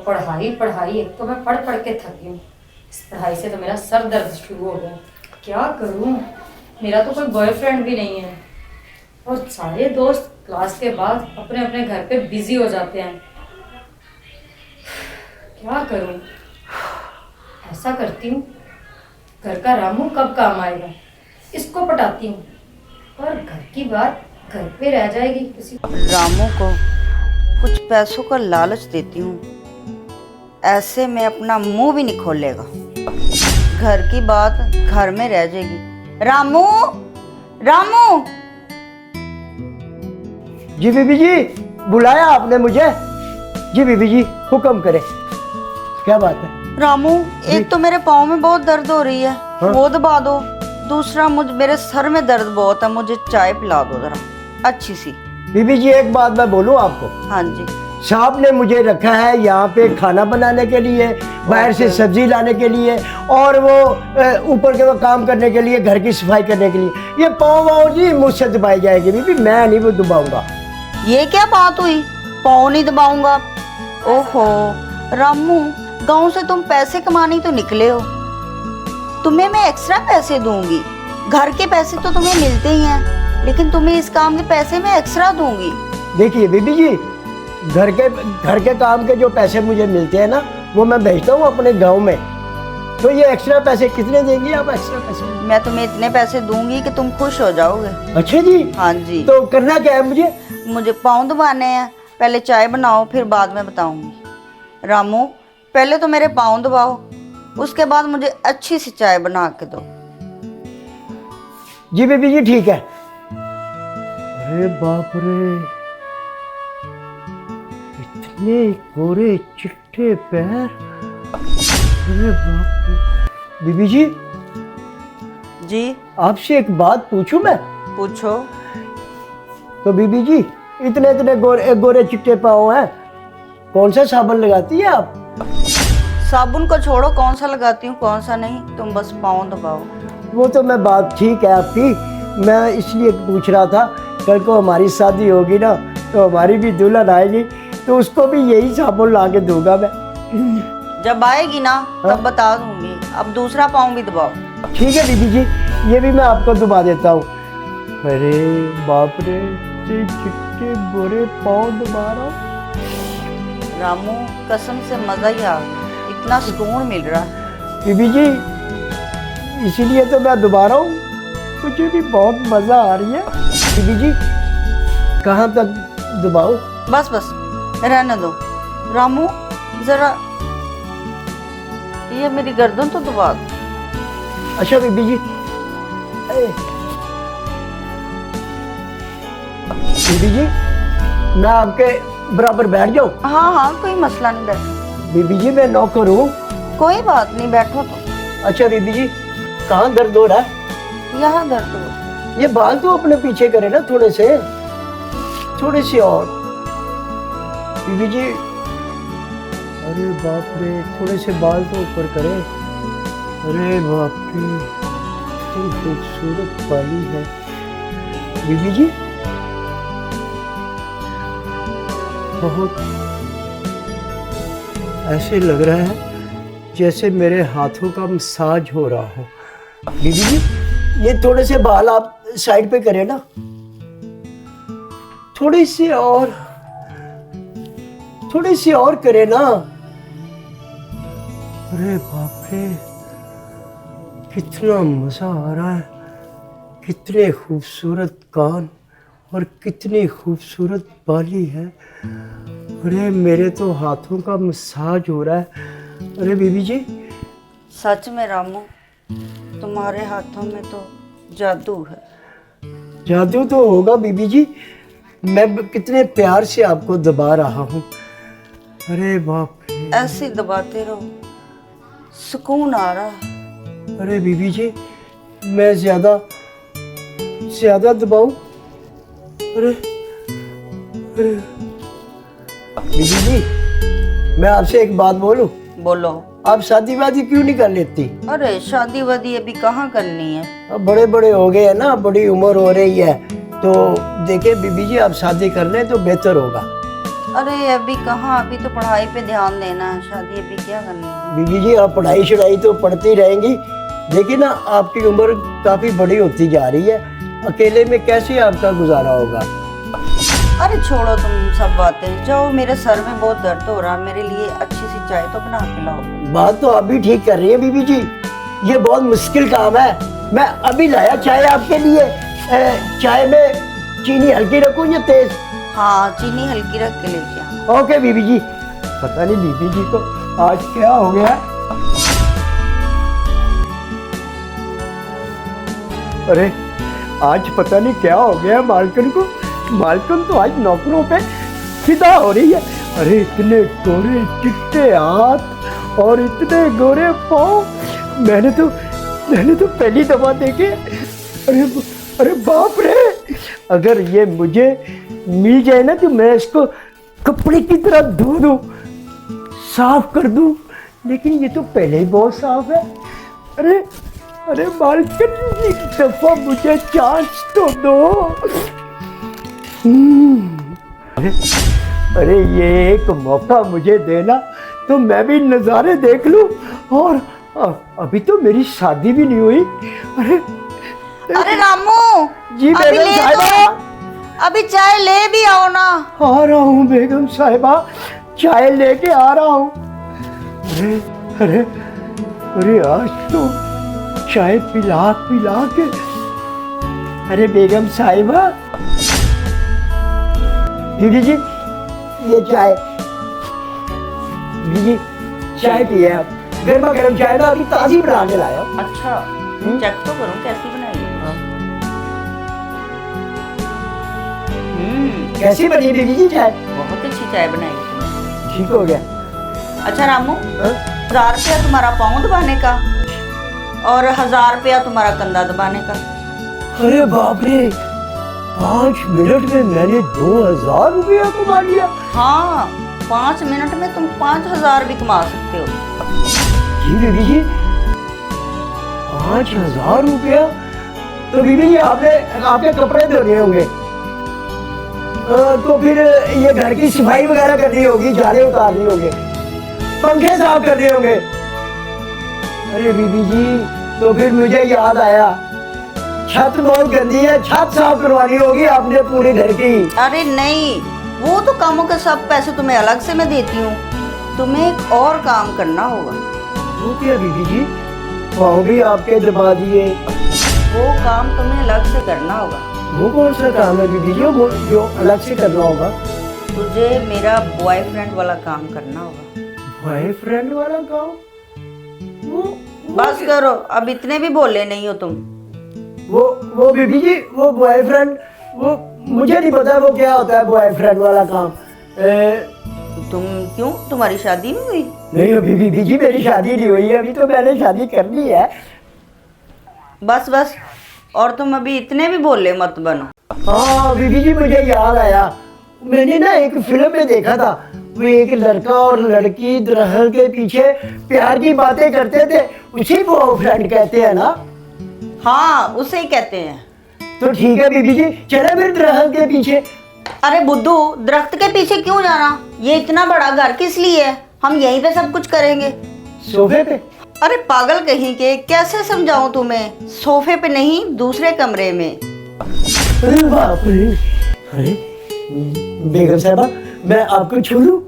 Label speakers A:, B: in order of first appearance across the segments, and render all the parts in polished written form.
A: पढ़ाई पढ़ाई, एक तो मैं पढ़ पढ़ के थकी हूँ। इस पढ़ाई से तो मेरा सर दर्द शुरू हो गया। क्या करूँ, मेरा तो कोई बॉयफ्रेंड भी नहीं है और सारे दोस्त क्लास के बाद अपने अपने घर पे बिजी हो जाते हैं। क्या करूँ, ऐसा करती हूँ, घर का रामू कब काम आएगा, इसको पटाती हूँ और घर की बात घर पे रह जाएगी। किसी
B: रामू को कुछ पैसों का लालच देती हूँ, ऐसे में अपना मुंह भी नहीं खोलेगा। घर की बात घर में रह जाएगी। रामू, रामू।
C: जी बीबी जी, बुलाया आपने मुझे? जी बीबी जी, हुक्म करें, क्या बात है?
B: रामू, एक तो मेरे पाँव में बहुत दर्द हो रही है,
C: हाँ?
B: वो दबा दो। दूसरा मेरे सर में दर्द बहुत है, मुझे चाय पिला दो जरा अच्छी सी।
C: बीबी जी एक बात मैं बोलूं आपको,
B: हाँ जी।
C: साहब ने मुझे रखा है यहाँ पे खाना बनाने के लिए, बाहर से सब्जी लाने के लिए और वो ऊपर के वो काम करने के लिए, घर की सफाई करने के लिए। ये पाँव वाँव जी मुझसे दबाई जाएगी बीबी, मैं नहीं वो दबाऊंगा।
B: ये क्या बात हुई, पाँव नहीं दबाऊंगा? ओहो रामू, गांव से तुम पैसे कमाने तो निकले हो, तुम्हें मैं एक्स्ट्रा पैसे दूंगी। घर के पैसे तो तुम्हें मिलते ही हैं, लेकिन तुम्हें इस काम के पैसे मैं एक्स्ट्रा दूंगी।
C: देखिए बीबी जी, घर के काम के जो पैसे मुझे मिलते हैं ना, वो मैं भेजता हूँ अपने गांव में। तो ये एक्स्ट्रा पैसे कितने देंगी आप? एक्स्ट्रा पैसे
B: मैं तुम्हें इतने पैसे दूंगी कि तुम खुश हो जाओगे।
C: अच्छा जी।
B: हाँ जी।
C: तो करना क्या है मुझे?
B: मुझे पाँव दबाने हैं, पहले चाय बनाओ फिर बाद में बताऊंगी। रामू, पहले तो मेरे पाँव दबाओ, उसके बाद मुझे अच्छी सी चाय बना के दो।
C: जी बीबी जी ठीक है। अरे बाप रे, इतने कोरे चिट्टे पैर, अरे बाप रे। बीबी जी,
B: जी
C: आपसे एक बात पूछूं मैं?
B: पूछो।
C: तो बीबी जी, इतने इतने गोरे चिट्टे पाँव हैं, कौन सा साबुन लगाती है आप?
B: साबुन को छोड़ो, कौन सा लगाती हूँ कौन सा नहीं, तुम बस पाँव दबाओ।
C: वो तो मैं बात ठीक है आपकी, मैं इसलिए पूछ रहा था, कल को हमारी शादी होगी ना, तो हमारी भी दुल्हन आएगी, तो उसको भी यही साबुन ला के दूंगा मैं।
B: जब आएगी ना तब बता दूंगी। अब दूसरा पाँव भी दबाओ।
C: ठीक है बीबी जी, ये भी मैं आपको दबा देता हूँ। अरे बाप रे, चिट्टे गोरे पाँव दबा रहा हूँ।
B: रामू, कसम से मजा ही आ गया, इतना सुकून मिल रहा है।
C: बीबी जी, इसीलिए तो मैं दबा रहा हूँ, मुझे भी बहुत मजा आ रही है। बीबी जी, कहाँ तक दबाऊं?
B: बस बस रहने दो। रामू जरा ये मेरी गर्दन तो दबा दो।
C: अच्छा बीबी जी, बीबी जी, मैं आपके बराबर बैठ जाऊं?
B: हाँ हाँ, कोई मसला नहीं, बैठो।
C: बीबी जी मैं नौकर हूँ।
B: कोई बात नहीं, बैठो तो।
C: अच्छा बीबी जी, कहाँ दर्द हो रहा है?
B: यहाँ दर्द हो।
C: ये बाल तो अपने पीछे करे ना, थोड़े से और। बीबी जी, अरे बाप रे, थोड़े से बाल तो ऊपर करे। अरे बाप रे, इतनी खूबसूरत बाली है बीबी जी, बहुत ऐसे लग रहा है जैसे मेरे हाथों का मसाज हो रहा हो। बीबी जी, ये थोड़े से बाल आप साइड पे करें ना, थोड़ी सी और करें ना। अरे बाप रे, कितना मजा आ रहा है, कितने खूबसूरत कान और कितनी खूबसूरत बाली है। अरे मेरे तो हाथों का मसाज हो रहा है। अरे बीबी जी,
B: सच में रामू, तुम्हारे हाथों में तो जादू है।
C: जादू तो होगा बीबी जी, मैं कितने प्यार से आपको दबा रहा हूँ। अरे बाप रे,
B: ऐसे दबाते रहो, सुकून आ रहा है।
C: अरे बीबी जी, मैं ज्यादा दबाऊं? अरे बीबी जी, मैं आपसे एक बात बोलूं?
B: बोलो।
C: आप शादी वादी क्यों नहीं कर लेती?
B: अरे शादी वादी अभी कहाँ करनी है,
C: अब बड़े बड़े हो गए हैं ना, बड़ी उम्र हो रही है, तो देखिए बीबी जी, आप शादी कर लें तो बेहतर होगा।
B: अरे अभी कहाँ, अभी तो पढ़ाई पे ध्यान देना है, शादी अभी क्या करनी है।
C: बीबी जी आप पढ़ाई शढ़ाई तो पढ़ती रहेंगी, लेकिन ना आपकी उम्र काफी बड़ी होती जा रही है, अकेले में कैसे आपका गुजारा होगा।
B: अरे छोड़ो तुम सब बातें, जाओ, मेरे सर में बहुत दर्द हो रहा है, मेरे लिए अच्छी सी चाय तो बना के लाओ।
C: बात तो आप भी ठीक कर रही है बीबी जी, ये बहुत मुश्किल काम है। मैं अभी लाया चाय आपके लिए। चाय में चीनी हल्की रखूं या तेज?
B: हाँ, चीनी हल्की रख के लेके आओ।
C: ओके बीबी जी। पता नहीं बीबी जी को आज क्या हो गया। अरे आज पता नहीं क्या हो गया मालकिन को। मालकिन तो आज नौकरों पे फिदा हो रही है। अरे इतने गोरे चिट्टे हाथ और इतने गोरे पाँव, मैंने तो पहली दफा देखे। अरे बाप रे, अगर ये मुझे मिल जाए ना तो मैं इसको कपड़े की तरह धो दूं, साफ कर दूं, लेकिन ये तो पहले ही बहुत साफ है। अरे मालकिन एक दफा मुझे चांस तो दो। अरे ये एक मौका मुझे देना तो मैं भी नज़ारे देख लूं। और अभी तो मेरी शादी भी नहीं हुई।
B: अरे रामू,
C: जी
B: अभी
C: बेगम
B: ले
C: साहिबा।
B: तो, अभी चाय ले भी आओ ना।
C: आ रहा हूँ बेगम साहिबा, चाय लेके आ रहा हूँ। अरे आज तो चाय पिला के। अरे बेगम साहिबा, दीदी जी ये चाय। दीदी चाय पिए आप, गर्मा गर्म चाय ना, अभी ताजी बना के लाया हूं।
B: अच्छा, चेक तो करूं कैसी बनाई है।
C: कैसी बनी दीदी जी चाय?
B: बहुत अच्छी चाय बनाई है तुमने।
C: ठीक हो गया।
B: अच्छा रामू, 1000 रुपया तुम्हारा पाँव दबाने का और 1000 रुपया तुम्हारा कंधा दबाने का।
C: अरे बाप रे, 5 मिनट में मैंने 2000 रुपया कमा लिया।
B: हाँ, 5 मिनट में तुम 5000 भी कमा सकते हो।
C: जी बीबी जी, 5000 रुपया? तो बीबी जी आपके कपड़े धोने होंगे, तो फिर ये घर की सफाई वगैरह करनी होगी, झाड़े उतारनी होंगे, पंखे साफ करने होंगे। अरे बीबी जी, तो फिर मुझे याद आया, छत बहुत गंदी है, छत साफ करवानी होगी आपने पूरे घर की।
B: अरे नहीं, वो तो कामों के सब पैसे तुम्हें अलग से मैं देती हूँ, तुम्हें एक और काम करना होगा।
C: वो क्या बीबी जी? वो भी आपके दबा दिए।
B: वो काम तुम्हें अलग से करना होगा।
C: वो कौन सा काम है बीबी जी जो अलग से करना होगा?
B: तुझे मेरा बॉयफ्रेंड वाला काम करना होगा।
C: बॉयफ्रेंड वाला काम? वो
B: बस करो, अब इतने भी बोले नहीं हो तुम।
C: वो बीबी जी, वो बॉयफ्रेंड, वो मुझे नहीं पता वो क्या होता है बॉयफ्रेंड वाला काम।
B: तुम क्यों, तुम्हारी शादी नहीं हुई?
C: नहीं अभी बीबी जी मेरी शादी नहीं हुई है, अभी तो मैंने शादी करनी है।
B: बस, और तुम अभी इतने भी बोले मत बनो।
C: हाँ बीबी जी, मुझे याद आया, मैंने ना एक फिल्म में देखा था, वो एक लड़का और लड़की दरख्त के पीछे प्यार की बातें करते थे, उसी को बॉयफ्रेंड कहते हैं ना?
B: हाँ, उसे ही कहते हैं।
C: तो ठीक है बीबी जी, चले फिर दरख्त के पीछे।
B: अरे बुद्धू, दरख्त के पीछे क्यों जाना? ये इतना बड़ा घर किस लिए है? हम यहीं पे सब कुछ करेंगे।
C: सोफे पे?
B: अरे पागल कहीं के, कैसे समझाऊं तुम्हें? सोफे पे नहीं, दूसरे कमरे में।
C: अरे बाप रे, अरे बेगम साहबा, मैं आपको छू लूं?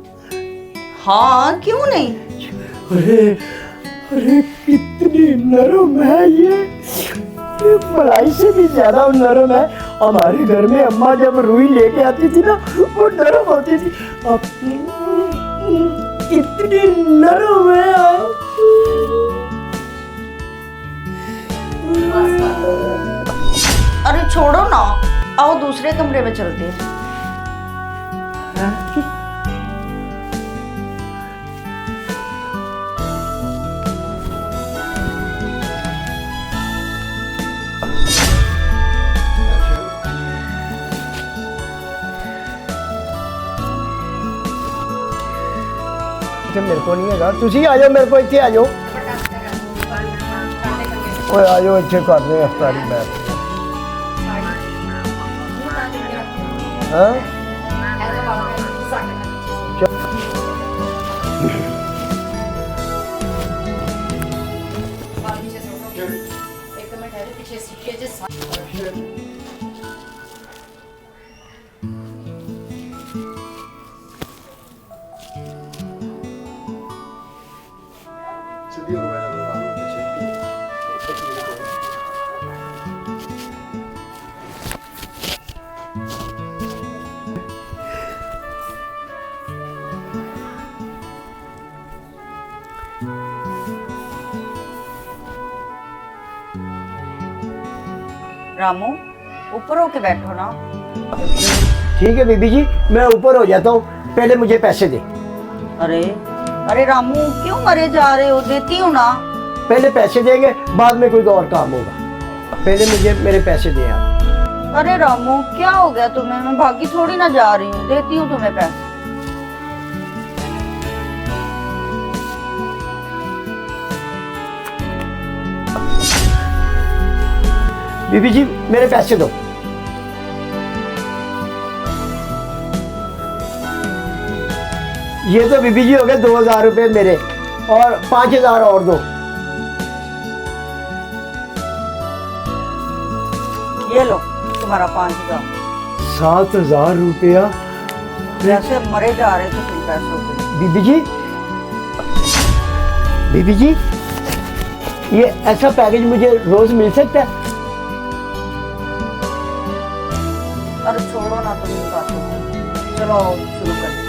B: हाँ, क्यों नहीं?
C: अरे कितनी नरम है ये मलाई से भी ज्यादा नरम है। हमारे घर में अम्मा जब रुई लेके आती थी ना, वो नरम होती थी। अब कितनी नरम है।
B: अरे छोड़ो ना, आओ दूसरे कमरे में चलते हैं।
C: मेरे को नहीं है, तुसी आ जाओ, मेरे को इतने आ जाओ। ओए आ जाओ, अच्छे कर रहे अफ्तारी बैठ। हाँ
A: पीछे से उठो। एक तो मैं ठहरे पीछे सीखे
B: रामू ऊपर होके बैठो ना।
C: ठीक है बीबी जी, मैं ऊपर हो जाता हूँ, पहले मुझे पैसे दे।
B: अरे अरे रामू क्यों मरे जा रहे हो, देती हूँ ना।
C: पहले पैसे देंगे, बाद में कोई और काम होगा। पहले मुझे मेरे पैसे दे आप।
B: अरे रामू क्या हो गया तुम्हें, मैं भागी थोड़ी ना जा रही हूँ, देती हूँ तुम्हें पैसे।
C: बीबी जी मेरे पैसे दो। ये तो बीबी जी हो गए 2000 रुपए मेरे, और 5000 और दो।
B: ये लो तुम्हारा 5000।
C: 7000 रुपया
B: जैसे मरे जा रहे थे तुम पैसों के।
C: बीबी जी, बीबी जी ये ऐसा पैकेज मुझे रोज मिल सकता है?
B: अरे छोड़ो ना तुम इन बातों को, चलो शुरू करें।